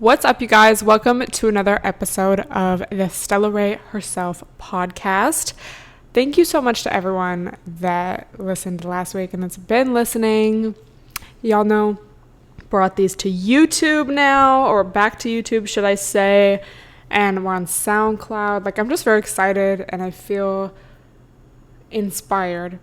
What's up, you guys? Welcome to another episode of the Stella Herself podcast. Thank you so much to everyone that listened last week and that's been listening. Y'all know, brought these to YouTube now, or back to YouTube, should I say, and we're on SoundCloud. I'm just very excited and I feel inspired.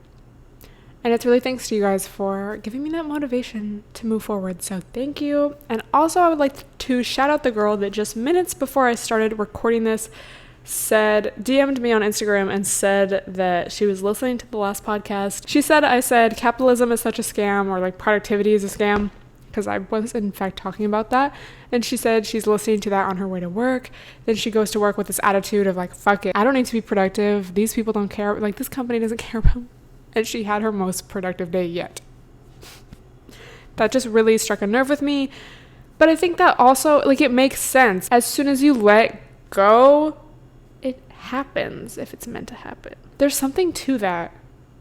And it's really thanks to you guys for giving me that motivation to move forward. So thank you. And also I would like to shout out the girl that just minutes before I started recording this DM'd me on Instagram and said that she was listening to the last podcast. She said I said capitalism is such a scam, or productivity is a scam, because I was in fact talking about that. And she said she's listening to that on her way to work. Then she goes to work with this attitude of fuck it, I don't need to be productive. These people don't care. This company doesn't care about me. And she had her most productive day yet. That just really struck a nerve with me. But I think that also, it makes sense. As soon as you let go, it happens if it's meant to happen. There's something to that.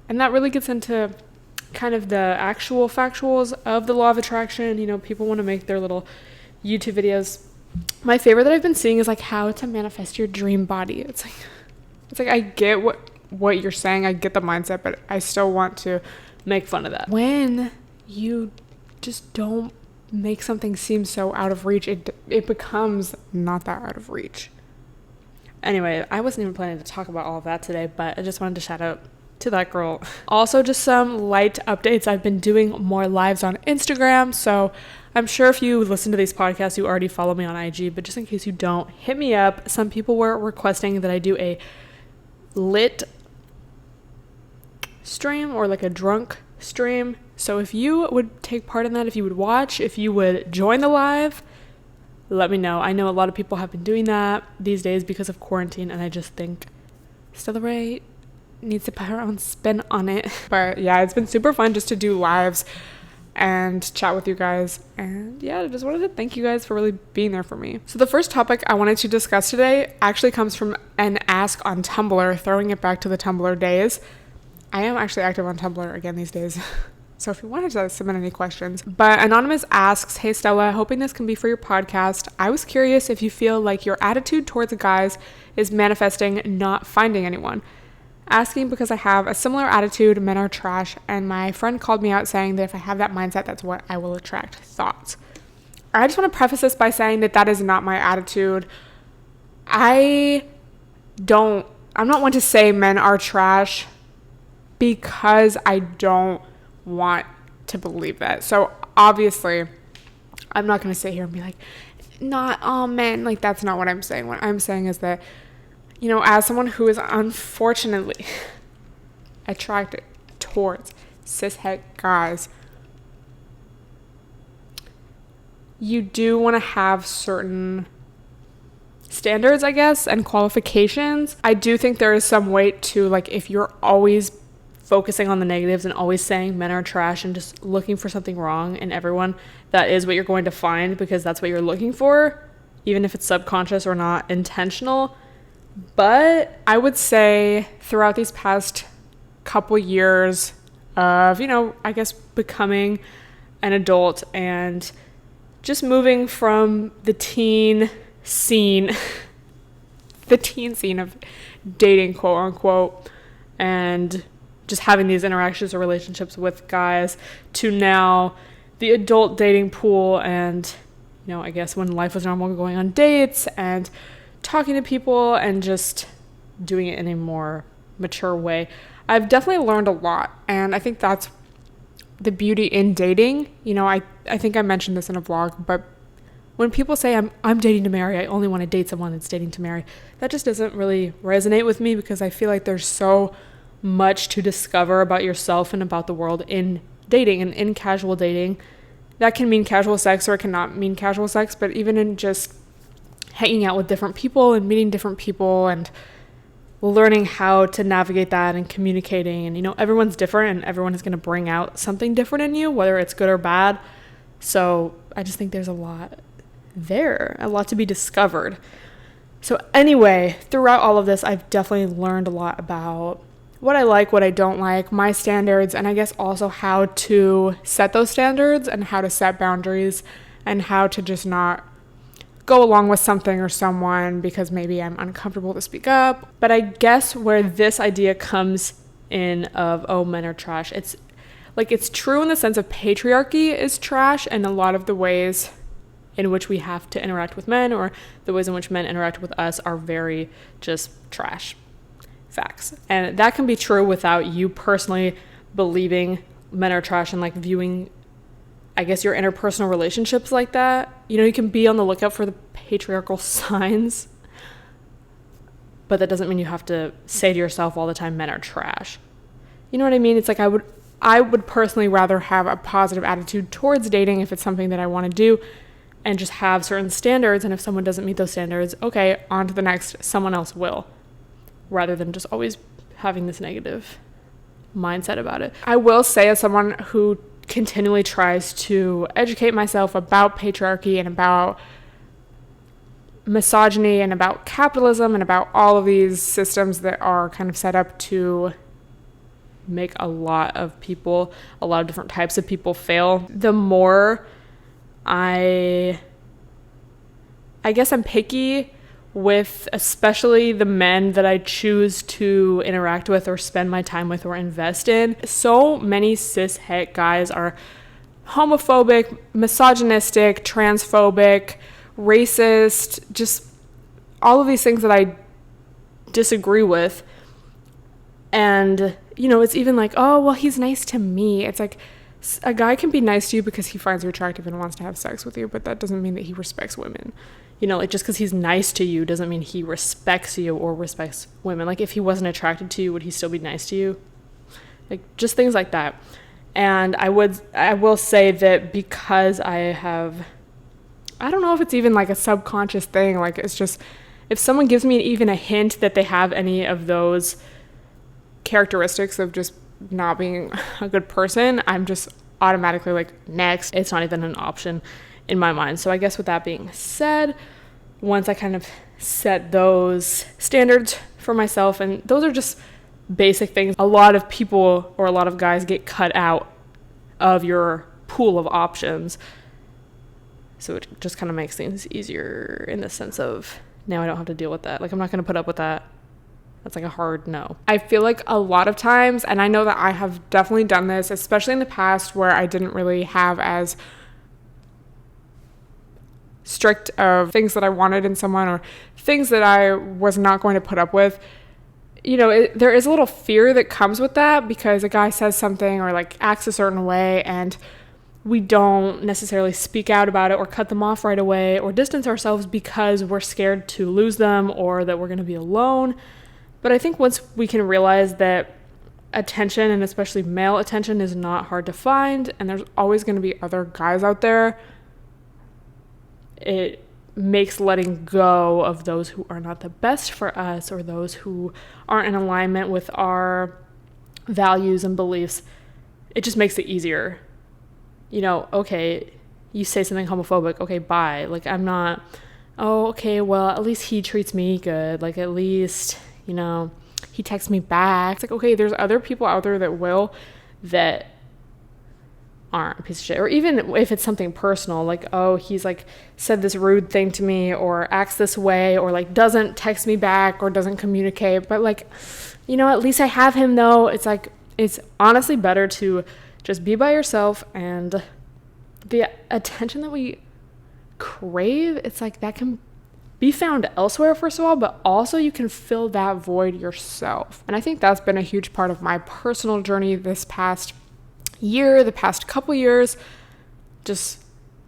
And that really gets into kind of the actual factuals of the law of attraction. People want to make their little YouTube videos. My favorite that I've been seeing is how to manifest your dream body. It's like I get what you're saying, I get the mindset, but I still want to make fun of that. When you just don't make something seem so out of reach, it becomes not that out of reach. Anyway, I wasn't even planning to talk about all of that today, but I just wanted to shout out to that girl. Also, just some light updates. I've been doing more lives on Instagram, so I'm sure if you listen to these podcasts, you already follow me on IG, but just in case you don't, hit me up. Some people were requesting that I do a lit stream or a drunk stream. So if you would take part in that, if you would watch, if you would join the live, let me know. I know a lot of people have been doing that these days because of quarantine, and I just think Stella Ray needs to put her own spin on it. But yeah, it's been super fun just to do lives and chat with you guys. And yeah, I just wanted to thank you guys for really being there for me. So the first topic I wanted to discuss today actually comes from an ask on Tumblr, throwing it back to the Tumblr days. I am actually active on Tumblr again these days. So if you wanted to submit any questions. But Anonymous asks, hey Stella, hoping this can be for your podcast. I was curious if you feel like your attitude towards guys is manifesting not finding anyone. Asking because I have a similar attitude, men are trash, and my friend called me out saying that if I have that mindset, that's what I will attract. Thoughts? I just want to preface this by saying that is not my attitude. I'm not one to say men are trash, because I don't want to believe that. So obviously, I'm not going to sit here and be not all men. That's not what I'm saying. What I'm saying is that, as someone who is unfortunately attracted towards cishet guys, you do want to have certain standards, I guess, and qualifications. I do think there is some weight to, if you're always focusing on the negatives and always saying men are trash and just looking for something wrong in everyone, that is what you're going to find, because that's what you're looking for, even if it's subconscious or not intentional. But I would say throughout these past couple years of, I guess becoming an adult and just moving from the teen scene of dating, quote unquote, and just having these interactions or relationships with guys, to now the adult dating pool, and I guess when life was normal, going on dates and talking to people and just doing it in a more mature way. I've definitely learned a lot, and I think that's the beauty in dating. I think I mentioned this in a vlog, but when people say I'm dating to marry, I only want to date someone that's dating to marry, that just doesn't really resonate with me, because I feel like there's so much to discover about yourself and about the world in dating and in casual dating. That can mean casual sex, or it cannot mean casual sex, but even in just hanging out with different people and meeting different people and learning how to navigate that and communicating. And everyone's different, and everyone is going to bring out something different in you, whether it's good or bad. So I just think there's a lot to be discovered. So anyway, throughout all of this, I've definitely learned a lot about what I like, what I don't like, my standards, and I guess also how to set those standards and how to set boundaries and how to just not go along with something or someone because maybe I'm uncomfortable to speak up. But I guess where this idea comes in of, oh, men are trash, it's like, it's true in the sense of patriarchy is trash, and a lot of the ways in which we have to interact with men, or the ways in which men interact with us, are very just trash. Facts. And that can be true without you personally believing men are trash and like viewing, I guess, your interpersonal relationships like that. You know, you can be on the lookout for the patriarchal signs, but that doesn't mean you have to say to yourself all the time, men are trash. You know what I mean? It's like, I would personally rather have a positive attitude towards dating if it's something that I want to do, and just have certain standards. And if someone doesn't meet those standards, okay, on to the next, someone else will, rather than just always having this negative mindset about it. I will say, as someone who continually tries to educate myself about patriarchy and about misogyny and about capitalism and about all of these systems that are kind of set up to make a lot of people, a lot of different types of people fail, the more I guess I'm picky with especially the men that I choose to interact with or spend my time with or invest in. So many cis het guys are homophobic, misogynistic, transphobic, racist, just all of these things that I disagree with. And, you know, it's even like, oh, well, he's nice to me. It's like, a guy can be nice to you because he finds you attractive and wants to have sex with you, but that doesn't mean that he respects women. You know, like, just because he's nice to you doesn't mean he respects you or respects women. Like, if he wasn't attracted to you, would he still be nice to you? Like, just things like that. And I will say that because I don't know if it's even like a subconscious thing. Like, it's just, if someone gives me even a hint that they have any of those characteristics of just not being a good person, I'm just automatically like, next. It's not even an option in my mind. So I guess with that being said, once I kind of set those standards for myself, and those are just basic things, a lot of people or a lot of guys get cut out of your pool of options. So it just kind of makes things easier in the sense of, now I don't have to deal with that. Like, I'm not going to put up with that. That's like a hard no. I feel like a lot of times, and I know that I have definitely done this, especially in the past where I didn't really have as strict of things that I wanted in someone or things that I was not going to put up with. You know, there is a little fear that comes with that because a guy says something or like acts a certain way and we don't necessarily speak out about it or cut them off right away or distance ourselves because we're scared to lose them or that we're going to be alone. But I think once we can realize that attention, and especially male attention, is not hard to find, and there's always going to be other guys out there, it makes letting go of those who are not the best for us or those who aren't in alignment with our values and beliefs, it just makes it easier. You know, okay, you say something homophobic, okay, bye. Like, I'm not, oh, okay, well, at least he treats me good. Like, at least, you know, he texts me back. It's like, okay, there's other people out there that aren't a piece of shit. Or even if it's something personal, like, oh, he's like said this rude thing to me or acts this way or like doesn't text me back or doesn't communicate. But like, you know, at least I have him though. It's like, it's honestly better to just be by yourself, and the attention that we crave, it's like that can be found elsewhere, first of all, but also you can fill that void yourself. And I think that's been a huge part of my personal journey this past year, the past couple years, just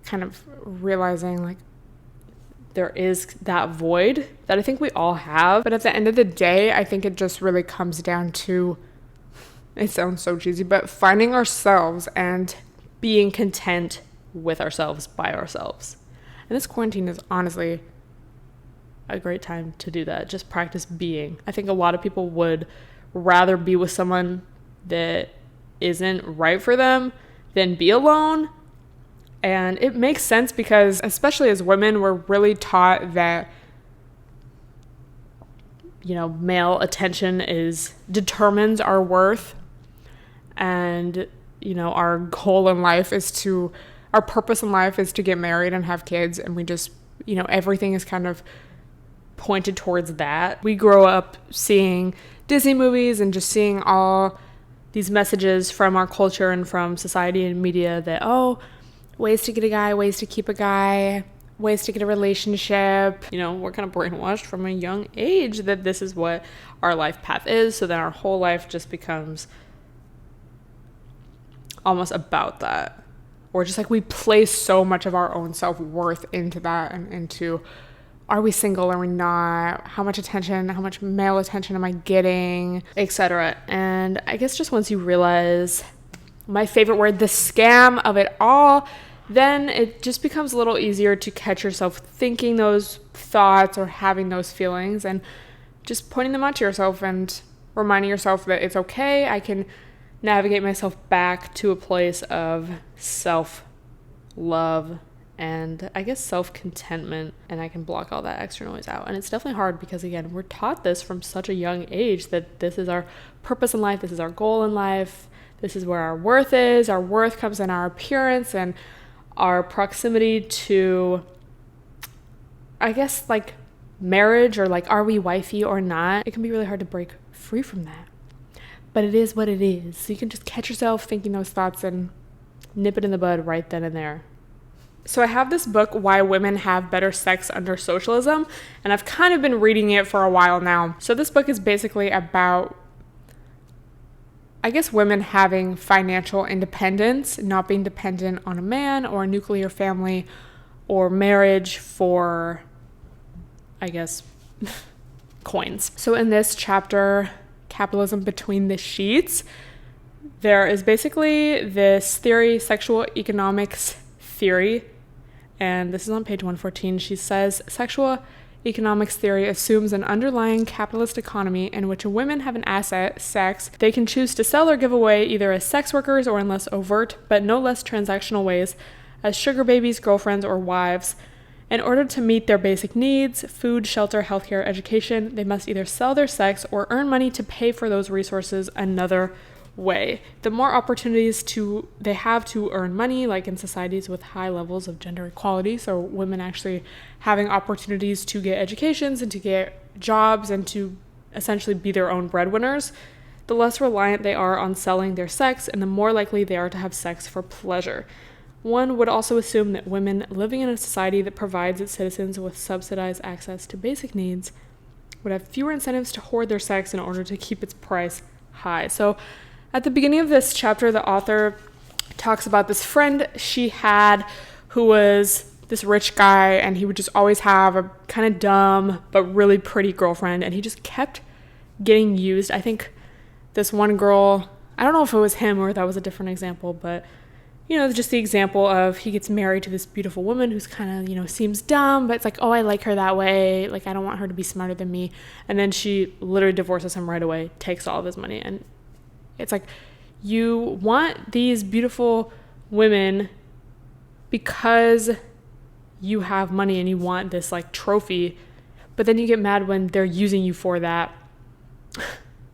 kind of realizing like there is that void that I think we all have. But at the end of the day, I think it just really comes down to, it sounds so cheesy, but finding ourselves and being content with ourselves by ourselves. And this quarantine is honestly a great time to do that. Just practice being. I think a lot of people would rather be with someone that isn't right for them than be alone. And it makes sense because, especially as women, we're really taught that, you know, male attention determines our worth. And, you know, our purpose in life is to get married and have kids, and we just everything is kind of pointed towards that. We grow up seeing Disney movies and just seeing all these messages from our culture and from society and media that, ways to get a guy, ways to keep a guy, ways to get a relationship. We're kind of brainwashed from a young age that this is what our life path is. So then our whole life just becomes almost about that. Or just like we place so much of our own self-worth into that and into, are we single? Are we not? How much attention, how much male attention am I getting, etc. And I guess just once you realize, my favorite word, the scam of it all, then it just becomes a little easier to catch yourself thinking those thoughts or having those feelings and just pointing them out to yourself and reminding yourself that it's okay. I can navigate myself back to a place of self-love and I guess self-contentment, and I can block all that extra noise out. And it's definitely hard because, again, we're taught this from such a young age that this is our purpose in life, this is our goal in life, this is where our worth is. Our worth comes in our appearance and our proximity to, I guess, like marriage, or like, are we wifey or not? It can be really hard to break free from that. But it is what it is. So you can just catch yourself thinking those thoughts and nip it in the bud right then and there. So I have this book, Why Women Have Better Sex Under Socialism, and I've kind of been reading it for a while now. So this book is basically about, I guess, women having financial independence, not being dependent on a man or a nuclear family or marriage for, I guess, coins. So in this chapter, Capitalism Between the Sheets, there is basically this theory, sexual economics theory, and this is on page 114. She says, sexual economics theory assumes an underlying capitalist economy in which women have an asset, sex, they can choose to sell or give away either as sex workers or in less overt, but no less transactional ways, as sugar babies, girlfriends, or wives. In order to meet their basic needs, food, shelter, healthcare, education, they must either sell their sex or earn money to pay for those resources another way. The more opportunities they have to earn money, like in societies with high levels of gender equality, so women actually having opportunities to get educations and to get jobs and to essentially be their own breadwinners, the less reliant they are on selling their sex and the more likely they are to have sex for pleasure. One would also assume that women living in a society that provides its citizens with subsidized access to basic needs would have fewer incentives to hoard their sex in order to keep its price high. So at the beginning of this chapter, the author talks about this friend she had who was this rich guy, and he would just always have a kind of dumb but really pretty girlfriend, and he just kept getting used. I think this one girl, I don't know if it was him or that was a different example, but just the example of he gets married to this beautiful woman who's kind of, seems dumb, but it's like, oh, I like her that way. Like, I don't want her to be smarter than me. And then she literally divorces him right away, takes all of his money. And it's like, you want these beautiful women because you have money and you want this like trophy, but then you get mad when they're using you for that.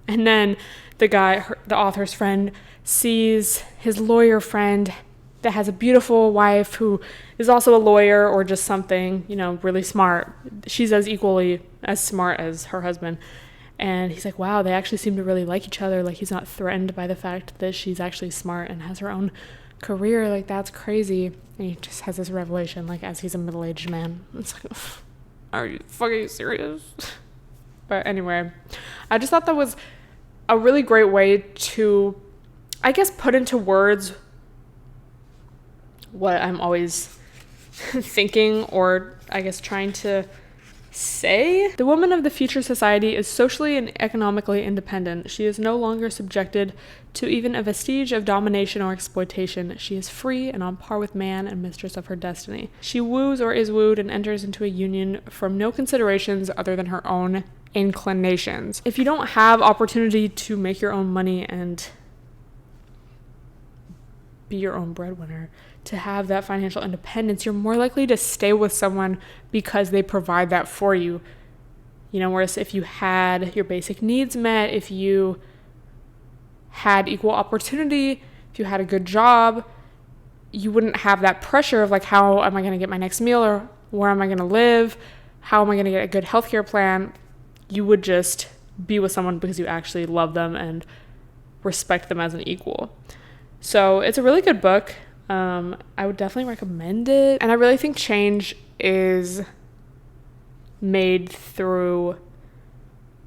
And then the author's friend sees his lawyer friend that has a beautiful wife who is also a lawyer or just something, really smart. She's as equally as smart as her husband. And he's like, wow, they actually seem to really like each other. Like, he's not threatened by the fact that she's actually smart and has her own career. Like, that's crazy. And he just has this revelation, like, as he's a middle-aged man. It's like, are you fucking serious? But anyway, I just thought that was a really great way to, I guess, put into words what I'm always thinking, or I guess trying to say. The woman of the future society is socially and economically independent. She is no longer subjected to even a vestige of domination or exploitation. She is free and on par with man and mistress of her destiny. She woos or is wooed and enters into a union from no considerations other than her own inclinations. If you don't have opportunity to make your own money and be your own breadwinner, to have that financial independence, you're more likely to stay with someone because they provide that for you. Whereas if you had your basic needs met, if you had equal opportunity, if you had a good job, you wouldn't have that pressure of like, how am I going to get my next meal, or where am I going to live, how am I going to get a good healthcare plan. You would just be with someone because you actually love them and respect them as an equal. So it's a really good book. I would definitely recommend it. And I really think change is made through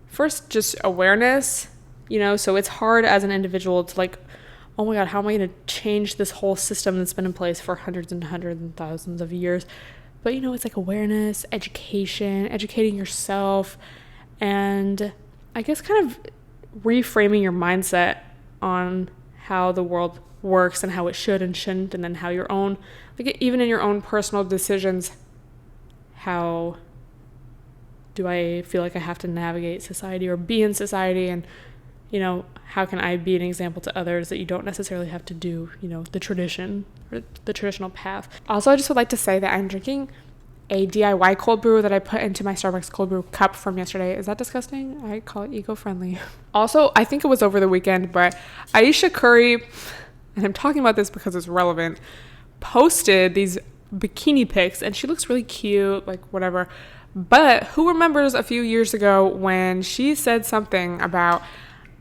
first just awareness, so it's hard as an individual to like, oh my God, how am I going to change this whole system that's been in place for hundreds and hundreds and thousands of years? But it's like awareness, educating yourself, and I guess kind of reframing your mindset on how the world works and how it should and shouldn't, and then how your own, like even in your own personal decisions, how do I feel like I have to navigate society or be in society, and how can I be an example to others that you don't necessarily have to do the tradition or the traditional path. Also, I just would like to say that I'm drinking a DIY cold brew that I put into my Starbucks cold brew cup from yesterday. Is that disgusting? I call it eco-friendly. Also, I think it was over the weekend, but Aisha Curry, and I'm talking about this because it's relevant, posted these bikini pics, and she looks really cute, like whatever. But who remembers a few years ago when she said something about,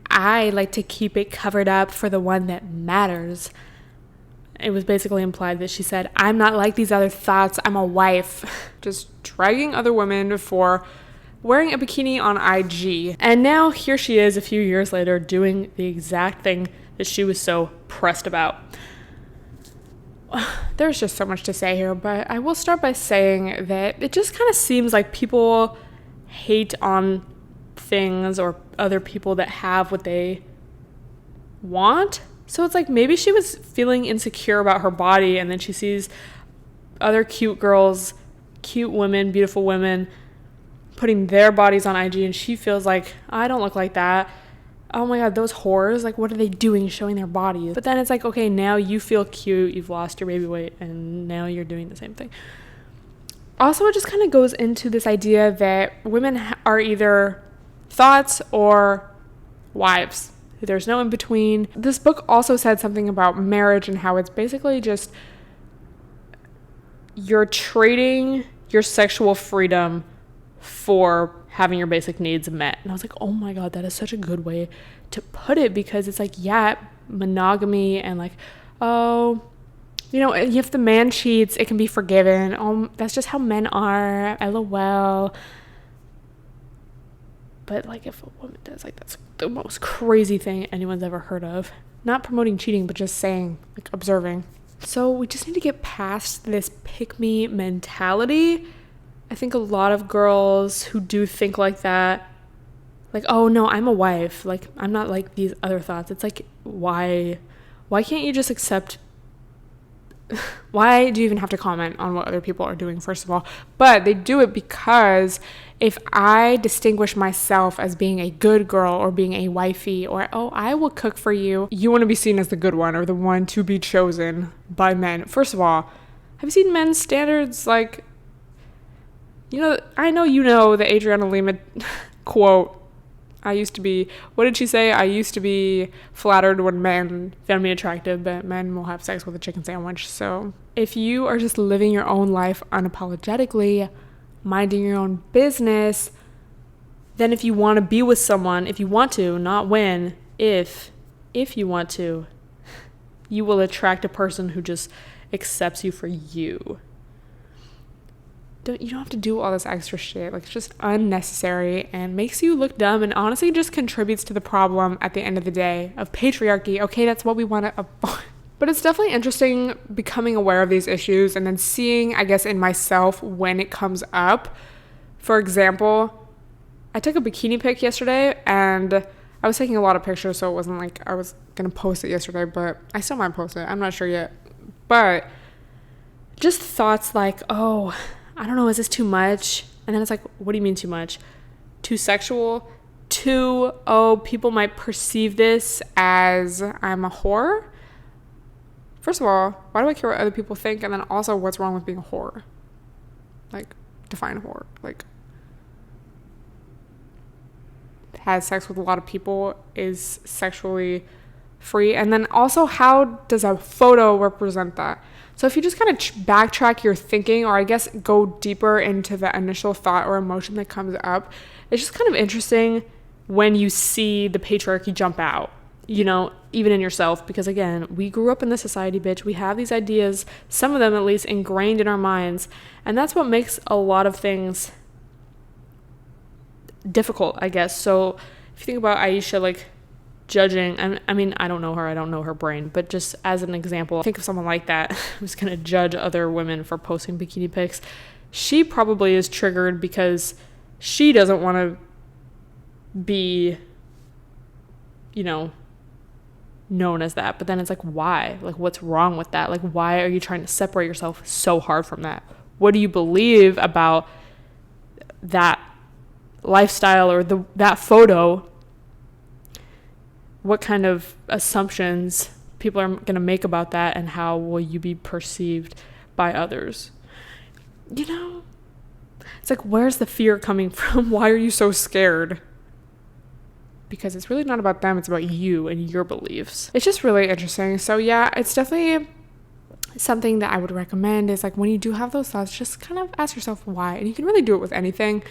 I like to keep it covered up for the one that matters? It was basically implied that she said, I'm not like these other thoughts, I'm a wife. Just dragging other women for wearing a bikini on IG. And now here she is a few years later doing the exact thing that she was so pressed about. There's just so much to say here, but I will start by saying that it just kind of seems like people hate on things or other people that have what they want. So it's like maybe she was feeling insecure about her body, and then she sees other cute girls, cute women, beautiful women putting their bodies on IG, and she feels like, I don't look like that. Oh my God, those whores, like what are they doing showing their bodies? But then it's like, okay, now you feel cute, you've lost your baby weight, and now you're doing the same thing. Also, it just kind of goes into this idea that women are either thoughts or wives. There's no in between. This book also said something about marriage and how it's basically just you're trading your sexual freedom for having your basic needs met. And I was like, oh my God, that is such a good way to put it, because it's like, yeah, monogamy and like, oh, if the man cheats, it can be forgiven. Oh, that's just how men are. LOL. But like if a woman does, like that's the most crazy thing anyone's ever heard of. Not promoting cheating, but just saying, like observing. So we just need to get past this pick-me mentality. I think a lot of girls who do think like that, like, oh no, I'm a wife. Like I'm not like these other thoughts. It's like, why can't you just accept? Why do you even have to comment on what other people are doing, first of all? But they do it because if I distinguish myself as being a good girl or being a wifey, or, oh, I will cook for you, you want to be seen as the good one or the one to be chosen by men. First of all, have you seen men's standards? Like, I know the Adriana Lima quote, what did she say? I used to be flattered when men found me attractive, but men will have sex with a chicken sandwich. So if you are just living your own life unapologetically, minding your own business, then if you want to be with someone, if you want to, not when, if you want to, you will attract a person who just accepts you for you. You don't have to do all this extra shit. Like, it's just unnecessary and makes you look dumb, and honestly just contributes to the problem at the end of the day of patriarchy. Okay, that's what we want to avoid. But it's definitely interesting becoming aware of these issues and then seeing, I guess, in myself when it comes up. For example, I took a bikini pic yesterday, and I was taking a lot of pictures, so it wasn't like I was going to post it yesterday, but I still might post it. I'm not sure yet. But just thoughts like, oh, I don't know, is this too much? And then it's like, what do you mean too much? Too sexual? Too, oh, people might perceive this as I'm a whore? First of all, why do I care what other people think? And then also, what's wrong with being a whore? Like, define whore. Like, has sex with a lot of people, is sexually free? And then also, how does a photo represent that? So if you just kind of backtrack your thinking, or I guess go deeper into the initial thought or emotion that comes up, it's just kind of interesting when you see the patriarchy jump out, you know, even in yourself, because again, we grew up in this society, bitch. We have these ideas, some of them at least, ingrained in our minds, and that's what makes a lot of things difficult, I guess. So if you think about Aisha, like, judging, I mean, I don't know her brain, but just as an example, think of someone like that who's gonna judge other women for posting bikini pics. She probably is triggered because she doesn't want to be, you know, known as that. But then it's like, why? Like, what's wrong with that? Like, why are you trying to separate yourself so hard from that? What do you believe about that lifestyle or that photo? What kind of assumptions people are going to make about that, and how will you be perceived by others? You know, it's like, where's the fear coming from? Why are you so scared? Because it's really not about them, it's about you and your beliefs. It's just really interesting. So yeah, it's definitely something that I would recommend, is like, when you do have those thoughts, just kind of ask yourself why. And you can really do it with anything,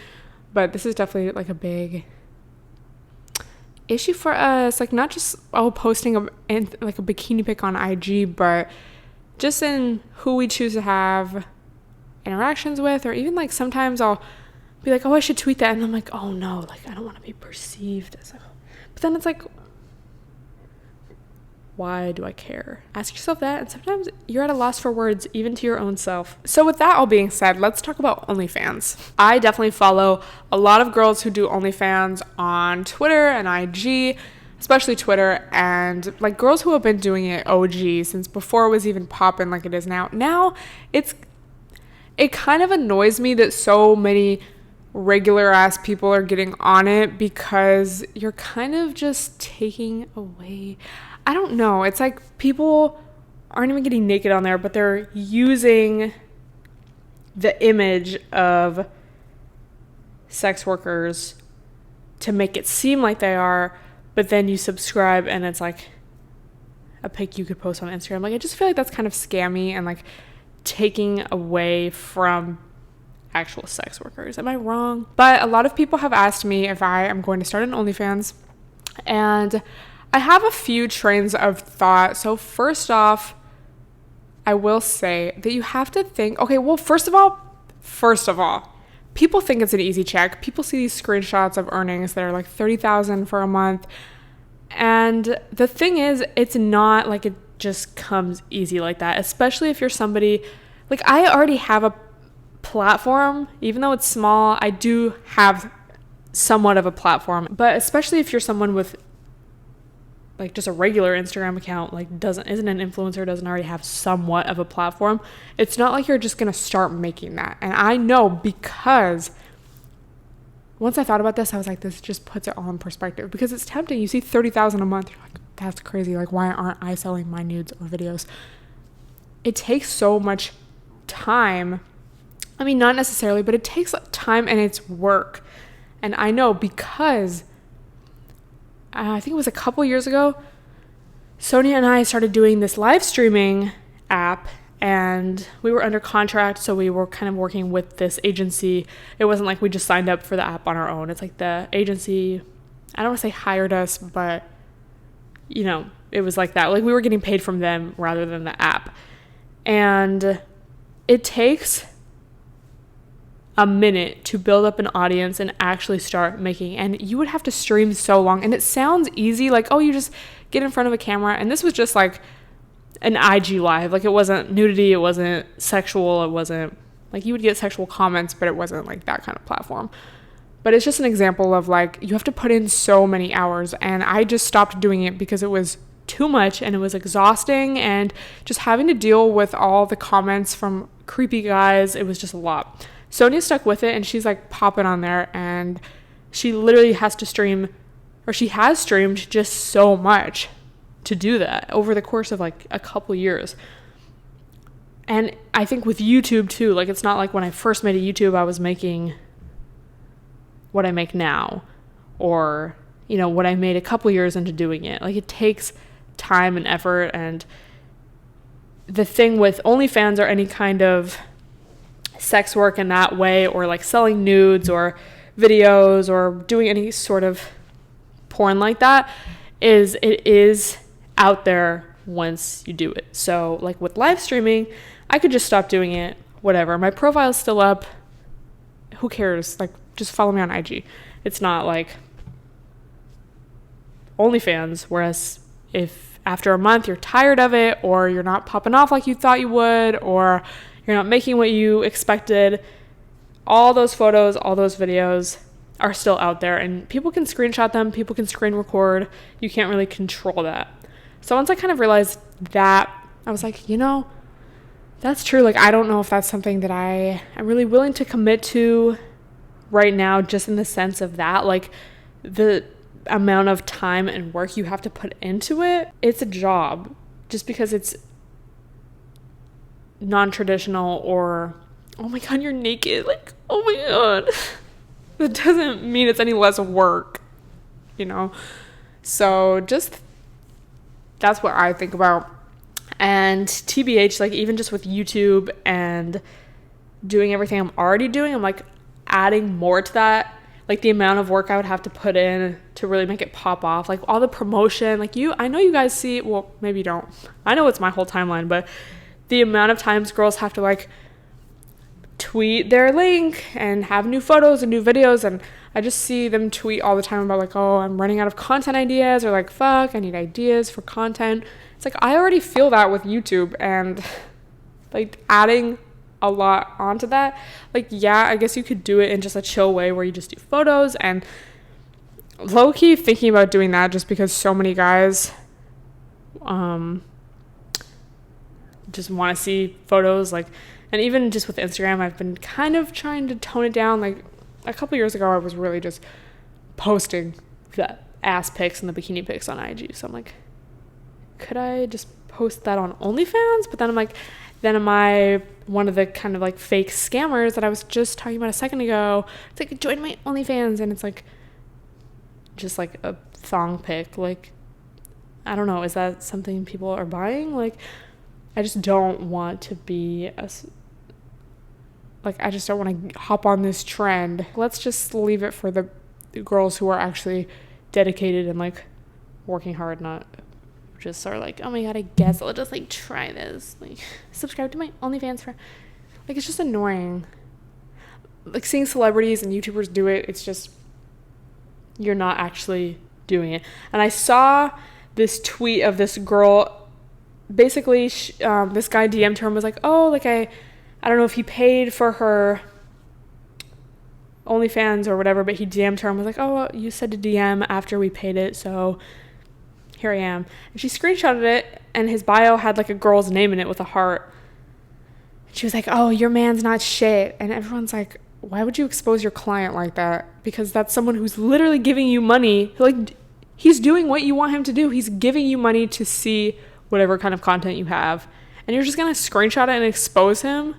but this is definitely like a big issue for us, like, not just posting like a bikini pic on IG, but just in who we choose to have interactions with, or even like sometimes I'll be like, oh, I should tweet that, and I'm like, oh no, like, I don't want to be perceived as but then it's like, why do I care? Ask yourself that, and sometimes you're at a loss for words, even to your own self. So with that all being said, let's talk about OnlyFans. I definitely follow a lot of girls who do OnlyFans on Twitter and IG, especially Twitter, and like girls who have been doing it OG since before it was even popping like it is now. Now it kind of annoys me that so many regular ass people are getting on it, because you're kind of just taking away, I don't know, it's like people aren't even getting naked on there, but they're using the image of sex workers to make it seem like they are, but then you subscribe and it's like a pic you could post on Instagram. Like, I just feel like that's kind of scammy and like taking away from actual sex workers. Am I wrong? But a lot of people have asked me if I am going to start an OnlyFans, and I have a few trains of thought. So first off, I will say that you have to think, okay, well, first of all, people think it's an easy check. People see these screenshots of earnings that are like $30,000 for a month. And the thing is, it's not like it just comes easy like that, especially if you're somebody, like, I already have a platform, even though it's small. I do have somewhat of a platform, but especially if you're someone with like just a regular Instagram account, like isn't an influencer, doesn't already have somewhat of a platform, it's not like you're just gonna start making that. And I know, because once I thought about this, I was like, this just puts it all in perspective, because it's tempting. You see $30,000 a month, you're like, that's crazy, like, why aren't I selling my nudes or videos? It takes so much time. I mean, not necessarily, but it takes time and it's work. And I know, because I think it was a couple years ago, Sonia and I started doing this live streaming app, and we were under contract, so we were kind of working with this agency. It wasn't like we just signed up for the app on our own. It's like the agency, I don't want to say hired us, but, you know, it was like that. Like, we were getting paid from them rather than the app. And it takes a minute to build up an audience and actually start making, and you would have to stream so long. And it sounds easy, like, oh, you just get in front of a camera. And this was just like an IG live. Like, it wasn't nudity, it wasn't sexual, it wasn't like, you would get sexual comments, but it wasn't like that kind of platform. But it's just an example of like, you have to put in so many hours, and I just stopped doing it because it was too much and it was exhausting, and just having to deal with all the comments from creepy guys, it was just a lot. Sonia stuck with it, and she's like popping on there, and she literally has to stream, or she has streamed just so much to do that over the course of like a couple years. And I think with YouTube too, like, it's not like when I first made a YouTube, I was making what I make now, or, you know, what I made a couple years into doing it. Like, it takes time and effort. And the thing with OnlyFans or any kind of sex work in that way, or like selling nudes or videos or doing any sort of porn like that, is it is out there once you do it. So like with live streaming, I could just stop doing it, whatever. My profile's still up. Who cares? Like, just follow me on IG. It's not like OnlyFans, whereas if after a month you're tired of it, or you're not popping off like you thought you would, or you're not making what you expected, all those photos, all those videos are still out there, and people can screenshot them, people can screen record. You can't really control that. So once I kind of realized that, I was like, that's true. Like, I don't know if that's something that I am really willing to commit to right now, just in the sense of that, like, the amount of time and work you have to put into it. It's a job. Just because it's non-traditional, or, oh my God, you're naked. Like, oh my God. That doesn't mean it's any less work, So just, that's what I think about. And TBH, like, even just with YouTube and doing everything I'm already doing, I'm like adding more to that. Like, the amount of work I would have to put in to really make it pop off, like all the promotion, like I know you guys see, well, maybe you don't. I know it's my whole timeline, but the amount of times girls have to like tweet their link and have new photos and new videos, and I just see them tweet all the time about like, oh, I'm running out of content ideas, or like, fuck, I need ideas for content. It's like, I already feel that with YouTube, and like adding a lot onto that, like, yeah, I guess you could do it in just a chill way where you just do photos, and low-key thinking about doing that just because so many guys just want to see photos, like. And even just with Instagram, I've been kind of trying to tone it down. Like, a couple years ago, I was really just posting the ass pics and the bikini pics on IG. So I'm like, could I just post that on OnlyFans? But then I'm like, then am I one of the kind of like fake scammers that I was just talking about a second ago? It's like, join my OnlyFans, and it's like just like a thong pic. Like, I don't know. Is that something people are buying? Like, I just don't want to be I just don't want to hop on this trend. Let's just leave it for the girls who are actually dedicated and like working hard, not just are like, oh my God, I guess I'll just like try this. Like, subscribe to my OnlyFans for, like, it's just annoying. Like, seeing celebrities and YouTubers do it, it's just, you're not actually doing it. And I saw this tweet of this girl. Basically, this guy DM'd her and was like, oh, like, I don't know if he paid for her OnlyFans or whatever, but he DM'd her and was like, oh, well, you said to DM after we paid it, so here I am. And she screenshotted it, and his bio had like a girl's name in it with a heart. She was like, oh, your man's not shit. And everyone's like, why would you expose your client like that? Because that's someone who's literally giving you money. Like, he's doing what you want him to do. He's giving you money to see whatever kind of content you have, and you're just gonna screenshot it and expose him.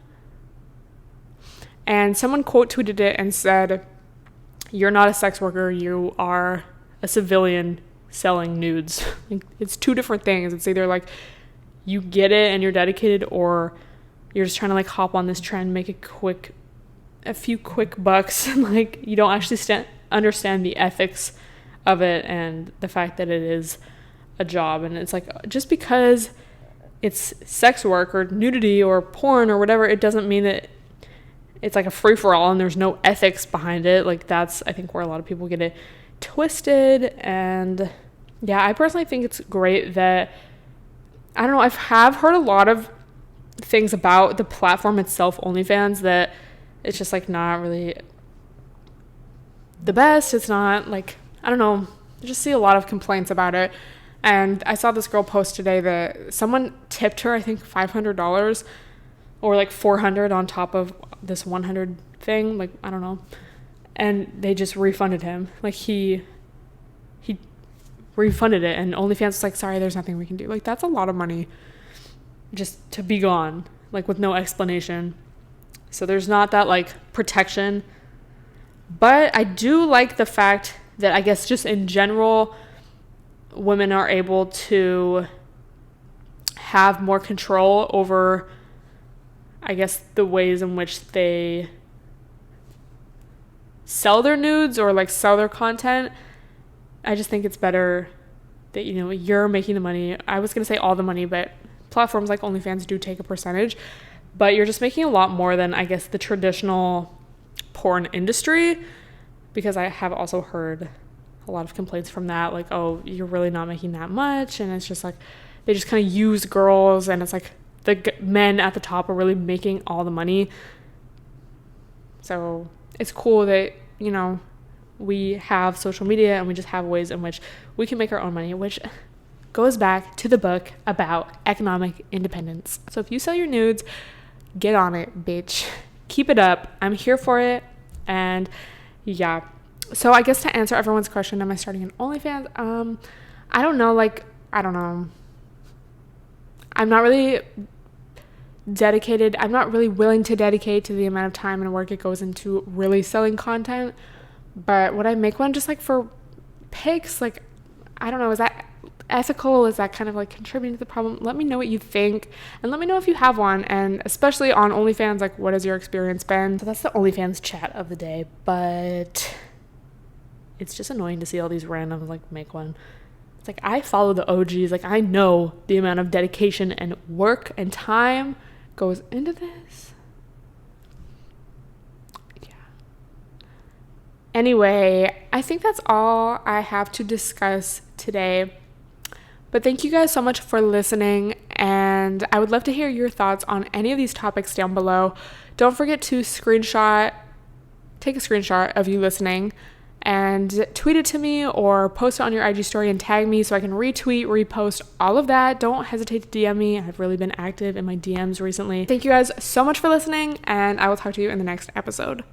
And someone quote tweeted it and said, you're not a sex worker, you are a civilian selling nudes. Like, it's two different things. It's either like you get it and you're dedicated, or you're just trying to like hop on this trend, make a few quick bucks, and like you don't actually understand the ethics of it and the fact that it is a job. And it's like, just because it's sex work or nudity or porn or whatever, it doesn't mean that it's like a free-for-all and there's no ethics behind it. Like, that's, I think, where a lot of people get it twisted. And yeah, I personally think it's great that, I don't know, I have heard a lot of things about the platform itself, OnlyFans, that it's just like not really the best. It's not like, I don't know, I just see a lot of complaints about it. And I saw this girl post today that someone tipped her, I think, $500 or like $400 on top of this $100 thing. Like, I don't know. And they just refunded him. Like, he refunded it, and OnlyFans was like, sorry, there's nothing we can do. Like, that's a lot of money just to be gone, like, with no explanation. So there's not that like protection. But I do like the fact that, I guess, just in general, women are able to have more control over, I guess, the ways in which they sell their nudes or like sell their content. I just think it's better that, you know, you're making the money. I was going to say all the money, but platforms like OnlyFans do take a percentage, but you're just making a lot more than, I guess, the traditional porn industry, because I have also heard a lot of complaints from that, like, oh, you're really not making that much, and it's just like they just kind of use girls, and it's like the men at the top are really making all the money. So it's cool that, you know, we have social media and we just have ways in which we can make our own money, which goes back to the book about economic independence. So if you sell your nudes, get on it, bitch. Keep it up. I'm here for it. And yeah. So I guess to answer everyone's question, am I starting an OnlyFans? I don't know. I don't know. I'm not really dedicated. I'm not really willing to dedicate to the amount of time and work it goes into really selling content. But would I make one just like for pics? Like, I don't know. Is that ethical? Is that kind of like contributing to the problem? Let me know what you think, and let me know if you have one, and especially on OnlyFans, like, what has your experience been? So that's the OnlyFans chat of the day, but it's just annoying to see all these randoms like make one. It's like, I follow the OGs. Like, I know the amount of dedication and work and time goes into this. Anyway, I think that's all I have to discuss today. But thank you guys so much for listening, and I would love to hear your thoughts on any of these topics down below. Don't forget to take a screenshot of you listening and tweet it to me or post it on your IG story and tag me so I can retweet, repost, all of that. Don't hesitate to DM me. I've really been active in my DMs recently. Thank you guys so much for listening, and I will talk to you in the next episode.